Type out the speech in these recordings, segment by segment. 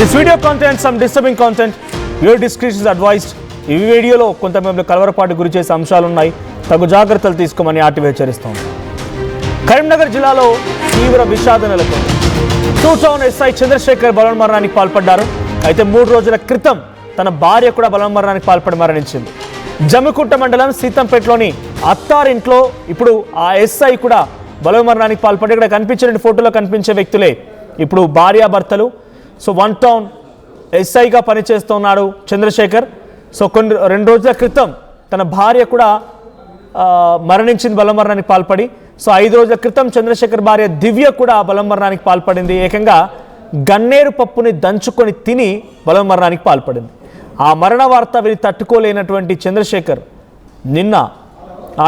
This video contains some disturbing content. Your discretion is advised. ఈ వీడియోలో కొంత మేము కలవరపాటు గురి చేసే అంశాలు ఉన్నాయి. తగు జాగ్రత్తలు తీసుకోమని ఆర్టీవీ హెచ్చరిస్తోంది. కరీంనగర్ జిల్లాలో తీవ్ర విషాదం నెలకొంది. టూ టౌన్ ఎస్ఐ చంద్రశేఖర్ బలవన్మరణానికి పాల్పడ్డారు. అయితే 3 రోజుల క్రితం తన భార్య కూడా బలవన్మరణానికి పాల్పడి మరణించింది. జమ్మికుంట మండలం సీతంపేటలోని అత్తారింట్లో ఇప్పుడు ఆ ఎస్ఐ కూడా బలవన్మరణానికి పాల్పడి ఇక్కడ కనిపించే ఫోటోలో కనిపించే వ్యక్తులే ఇప్పుడు భార్యాభర్తలు. సో 1 టౌన్ ఎస్ఐగా పనిచేస్తున్నాడు చంద్రశేఖర్. సో 2 రోజుల క్రితం తన భార్య కూడా మరణించింది బలవన్మరణానికి పాల్పడి. సో 5 రోజుల క్రితం చంద్రశేఖర్ భార్య దివ్య కూడా బలవన్మరణానికి పాల్పడింది. ఏకంగా గన్నేరు పప్పుని దంచుకొని తిని బలవన్మరణానికి పాల్పడింది. ఆ మరణ వార్త విని తట్టుకోలేనటువంటి చంద్రశేఖర్ నిన్న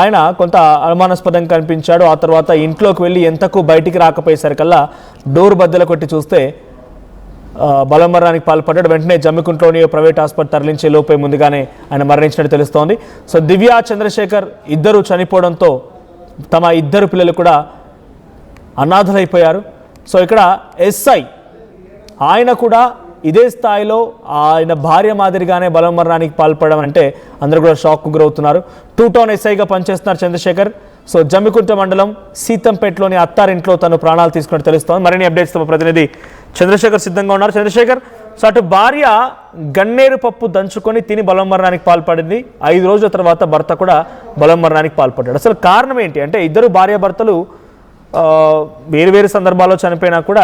ఆయన కొంత అనుమానాస్పదంగా కనిపించాడు. ఆ తర్వాత ఇంట్లోకి వెళ్ళి ఎంతకు బయటికి రాకపోయేసరికల్లా డోర్ బద్దలు కొట్టి చూస్తే బలవన్మరణానికి పాల్పడ్డాడు. వెంటనే జమ్మికుంటలోని ప్రైవేట్ హాస్పిటల్ తరలించే లోపే ముందుగానే ఆయన మరణించినట్టు తెలుస్తోంది. సో దివ్య చంద్రశేఖర్ ఇద్దరు చనిపోవడంతో తమ 2 పిల్లలు కూడా అనాథలైపోయారు. సో ఇక్కడ ఎస్ఐ ఆయన కూడా ఇదే స్థాయిలో ఆయన భార్య మాదిరిగానే బలవన్మరణానికి పాల్పడడం అంటే అందరూ కూడా షాక్కు గురవుతున్నారు. 2 టౌన్ ఎస్ఐగా పనిచేస్తున్నారు చంద్రశేఖర్. సో జమ్మికుంట మండలం సీతంపేటలోని అత్తారింట్లో తను ప్రాణాలు తీసుకున్నట్టు తెలుస్తోంది. మరిన్ని అప్డేట్స్ తమ ప్రతినిధి చంద్రశేఖర్ సిద్ధంగా ఉన్నారు. చంద్రశేఖర్, సో అటు భార్య గన్నేరు పప్పు దంచుకొని తిని బలవన్మరణానికి పాల్పడింది. 5 రోజుల తర్వాత భర్త కూడా బలవన్మరణానికి పాల్పడ్డాడు. అసలు కారణం ఏంటి? అంటే ఇద్దరు భార్యాభర్తలు వేరు సందర్భాల్లో చనిపోయినా కూడా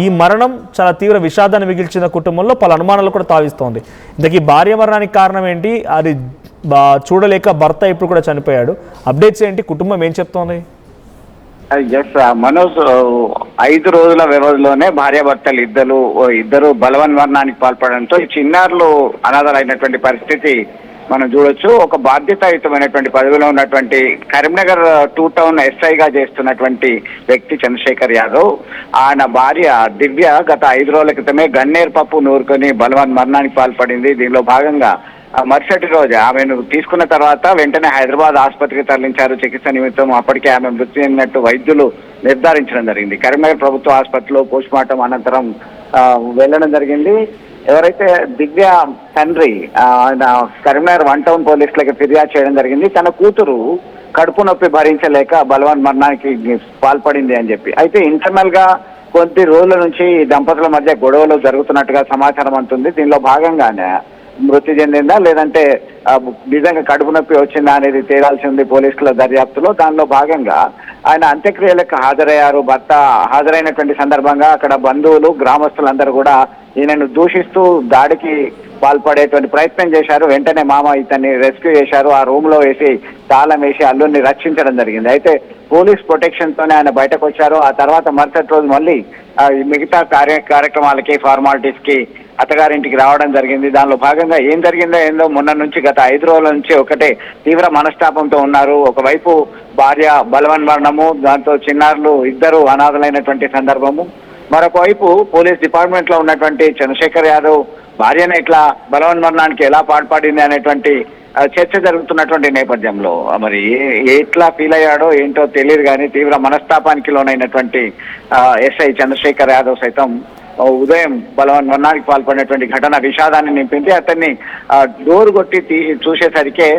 ఈ మరణం చాలా తీవ్ర విషాదాన్ని మిగిల్చిన కుటుంబంలో పలు అనుమానాలు కూడా తావిస్తోంది. ఇంతకీ భార్య మరణానికి కారణం ఏంటి? అది చూడలేక భర్త ఇప్పుడు కూడా చనిపోయాడు. అప్డేట్స్ ఏంటి? కుటుంబం ఏం చెప్తోంది? ఎస్ మనోజ్, 5 రోజుల వ్యవధిలోనే భార్యాభర్తలు ఇద్దరు బలవన్మరణానికి పాల్పడడంతో ఈ చిన్నారులు అనాథలైనటువంటి పరిస్థితి మనం చూడొచ్చు. ఒక బాధ్యతాయుతమైనటువంటి పదవిలో ఉన్నటువంటి కరీంనగర్ 2 టౌన్ ఎస్ఐగా చేస్తున్నటువంటి వ్యక్తి చంద్రశేఖర్ యాదవ్, ఆయన భార్య దివ్య గత 5 రోజుల క్రితమే గన్నేరు పప్పు నూరుకొని బలవన్మరణానికి పాల్పడింది. దీనిలో భాగంగా మరుసటి రోజు ఆమెను తీసుకున్న తర్వాత వెంటనే హైదరాబాద్ ఆసుపత్రికి తరలించారు చికిత్స నిమిత్తం. అప్పటికే ఆమె మృతి చెందినట్టు వైద్యులు నిర్ధారించడం జరిగింది. కరీంనగర్ ప్రభుత్వ ఆసుపత్రిలో పోస్ట్మార్టం అనంతరం వెళ్ళడం జరిగింది. ఎవరైతే దివ్య తండ్రి ఆయన కరీంనగర్ 1 టౌన్ పోలీసులకు ఫిర్యాదు చేయడం జరిగింది. తన కూతురు కడుపు నొప్పి భరించలేక బలవన్మరణానికి పాల్పడింది అని చెప్పి. అయితే ఇంటర్నల్ గా కొద్ది రోజుల నుంచి ఈ దంపతుల మధ్య గొడవలు జరుగుతున్నట్టుగా సమాచారం అందుతుంది. దీనిలో భాగంగానే మృతి చెందిందా లేదంటే నిజంగా కడుపు నొప్పి వచ్చిందా అనేది తేలాల్సి ఉంది పోలీసుల దర్యాప్తులో. దానిలో భాగంగా ఆయన అంత్యక్రియలకు హాజరయ్యారు. భర్త హాజరైనటువంటి సందర్భంగా అక్కడ బంధువులు గ్రామస్తులందరూ కూడా ఈయనను దూషిస్తూ దాడికి పాల్పడేటువంటి ప్రయత్నం చేశారు. వెంటనే మామ ఇతన్ని రెస్క్యూ చేశారు. ఆ రూమ్ లో వేసి తాళం వేసి అల్లుడిని రక్షించడం జరిగింది. అయితే పోలీస్ ప్రొటెక్షన్ తోనే ఆయన బయటకు వచ్చారు. ఆ తర్వాత మరుసటి రోజు మళ్ళీ మిగతా కార్యక్రమాలకి ఫార్మాలిటీస్ కి అత్తగారింటికి రావడం జరిగింది. దానిలో భాగంగా ఏం జరిగిందో ఏందో మొన్న నుంచి గత 5 రోజుల నుంచి ఒకటే తీవ్ర మనస్తాపంతో ఉన్నారు. ఒకవైపు భార్య బలవన్మరణము, దాంతో చిన్నారులు ఇద్దరు అనాథలైనటువంటి సందర్భము. మరొక వైపు పోలీస్ డిపార్ట్మెంట్ లో ఉన్నటువంటి చంద్రశేఖర్ యాదవ్ భార్యను ఇట్లా బలవన్మరణానికి ఎలా పాల్పడింది అనేటువంటి చర్చ జరుగుతున్నటువంటి నేపథ్యంలో మరి ఎట్లా ఫీల్ అయ్యాడో ఏంటో తెలియదు కానీ తీవ్ర మనస్తాపానికి లోనైనటువంటి ఎస్ఐ చంద్రశేఖర్ యాదవ్ సైతం ఉదయం బలవన్మరణానికి పాల్పడినటువంటి ఘటన విషాదాన్ని నింపింది. అతన్ని డోర్ కొట్టి చూసేసరికే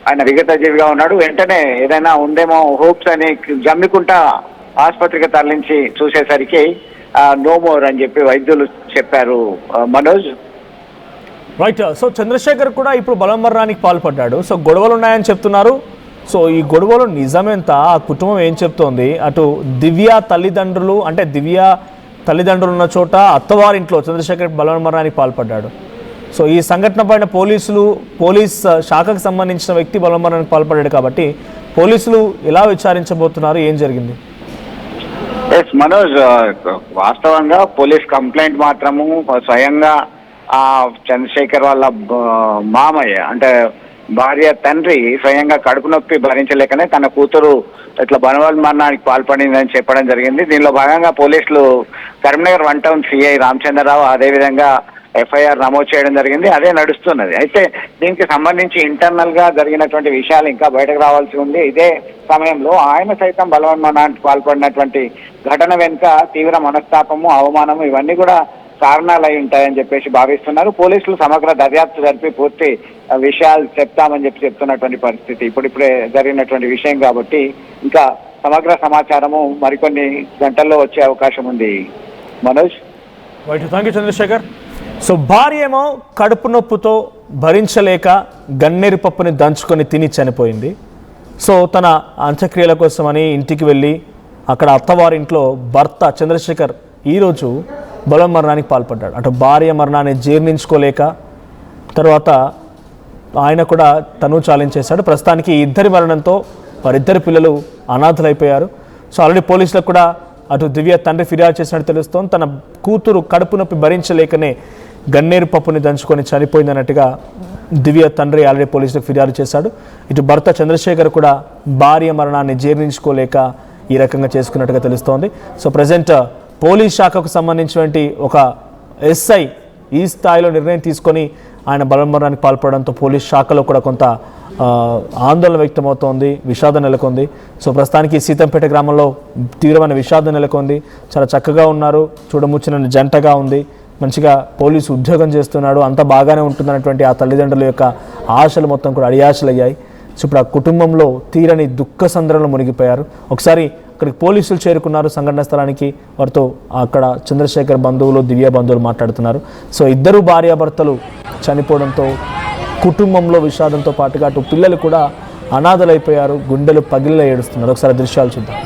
ఆయన విగతజీవిగా ఉన్నాడు. వెంటనే ఏదైనా ఉందేమో హోప్స్ అని జమ్మికుంట ఆసుపత్రికి తరలించి చూసేసరికి నో మోర్ అని చెప్పి వైద్యులు చెప్పారు. మనోజ్, రైట్. సో చంద్రశేఖర్ కూడా ఇప్పుడు బలవన్మరణానికి పాల్పడ్డాడు. సో గొడవలు ఉన్నాయని చెప్తున్నారు. సో ఈ గొడవలు నిజమెంత? ఆ కుటుంబం ఏం చెప్తోంది? అటు దివ్య తల్లిదండ్రులు, అంటే దివ్య తల్లిదండ్రులు ఉన్న చోట అత్తవారింట్లో చంద్రశేఖర్ బలవన్మరణానికి పాల్పడ్డాడు. సో ఈ సంఘటన పైన పోలీస్ శాఖకు సంబంధించిన వ్యక్తి బలవన్మరణానికి పాల్పడ్డాడు కాబట్టి పోలీసులు ఎలా విచారించబోతున్నారు? ఏం జరిగింది? ఎస్ మనోజ్, వాస్తవంగా పోలీస్ కంప్లైంట్ మాత్రము స్వయంగా చంద్రశేఖర్ వాళ్ళ మామయ్య అంటే భార్య తండ్రి స్వయంగా కడుపు నొప్పి భరించలేకనే తన కూతురు ఇట్లా బలవన్మరణానికి పాల్పడిందని చెప్పడం జరిగింది. దీనిలో భాగంగా పోలీసులు కరీంనగర్ 1 టౌన్ సిఐ రామచంద్రరావు అదేవిధంగా ఎఫ్ఐఆర్ నమోదు చేయడం జరిగింది. అదే నడుస్తున్నది. అయితే దీనికి సంబంధించి ఇంటర్నల్ గా జరిగినటువంటి విషయాలు ఇంకా బయటకు రావాల్సి ఉంది. ఇదే సమయంలో ఆయన సైతం బలవన్మరణానికి పాల్పడినటువంటి ఘటన వెనుక తీవ్ర మనస్తాపము, అవమానము ఇవన్నీ కూడా కారణాలు అయి ఉంటాయని చెప్పేసి భావిస్తున్నారు. పోలీసులు సమగ్ర దర్యాప్తు జరిపి పూర్తి విషయాలు చెప్తామని చెప్తున్నటువంటి పరిస్థితి ఇప్పుడిప్పుడే జరిగినటువంటి విషయం కాబట్టి ఇంకా సమగ్ర సమాచారము మరికొన్ని గంటల్లో వచ్చే అవకాశం ఉంది. Manoj. Thank you Chandrashekar. So భార్య ఏమో కడుపు నొప్పుతో భరించలేక గన్నేరు పప్పుని దంచుకొని తిని చనిపోయింది. సో తన అంత్యక్రియల కోసమని ఇంటికి వెళ్ళి అక్కడ అత్తవారింట్లో భర్త చంద్రశేఖర్ ఈరోజు బలవన్మరణానికి పాల్పడ్డాడు. అటు భార్య మరణాన్ని జీర్ణించుకోలేక తర్వాత ఆయన కూడా తను చాలించేశాడు. ప్రస్తుతానికి ఇద్దరి మరణంతో వారిద్దరి పిల్లలు అనాథలైపోయారు. సో ఆల్రెడీ పోలీసులకు కూడా అటు దివ్య తండ్రి ఫిర్యాదు చేసినట్టు తెలుస్తోంది. తన కూతురు కడుపు నొప్పి భరించలేకనే గన్నేరు పప్పుని దంచుకొని చనిపోయిందన్నట్టుగా దివ్య తండ్రి ఆల్రెడీ పోలీసులకు ఫిర్యాదు చేశాడు. ఇటు భర్త చంద్రశేఖర్ కూడా భార్య మరణాన్ని జీర్ణించుకోలేక ఈ రకంగా చేసుకున్నట్టుగా తెలుస్తోంది. సో ప్రజెంట్ పోలీస్ శాఖకు సంబంధించినటువంటి ఒక ఎస్ఐ ఈ స్థాయిలో నిర్ణయం తీసుకొని ఆయన బలవన్మరణానికి పాల్పడడంతో పోలీస్ శాఖలో కూడా కొంత ఆందోళన వ్యక్తమవుతోంది, విషాదం నెలకొంది. సో ప్రస్తుతానికి సీతంపేట గ్రామంలో తీవ్రమైన విషాదం నెలకొంది. చాలా చక్కగా ఉన్నారు, చూడముచ్చిన జంటగా ఉంది, మంచిగా పోలీసు ఉద్యోగం చేస్తున్నాడు, అంత బాగానే ఉంటుందన్నటువంటి ఆ తల్లిదండ్రుల యొక్క ఆశలు మొత్తం కూడా అడియాశలయ్యాయి. సో ఇప్పుడు ఆ కుటుంబంలో తీరని దుఃఖ సంద్రంలో మునిగిపోయారు. ఒకసారి అక్కడికి పోలీసులు చేరుకున్నారు సంఘటన స్థలానికి. వారితో అక్కడ చంద్రశేఖర్ బంధువులు, దివ్య బంధువులు మాట్లాడుతున్నారు. సో ఇద్దరు భార్యాభర్తలు చనిపోవడంతో కుటుంబంలో విషాదంతో పాటుగా అటు పిల్లలు కూడా అనాథలైపోయారు, గుండెలు పగిలిలా ఏడుస్తున్నారు. ఒకసారి దృశ్యాలు చూద్దాం.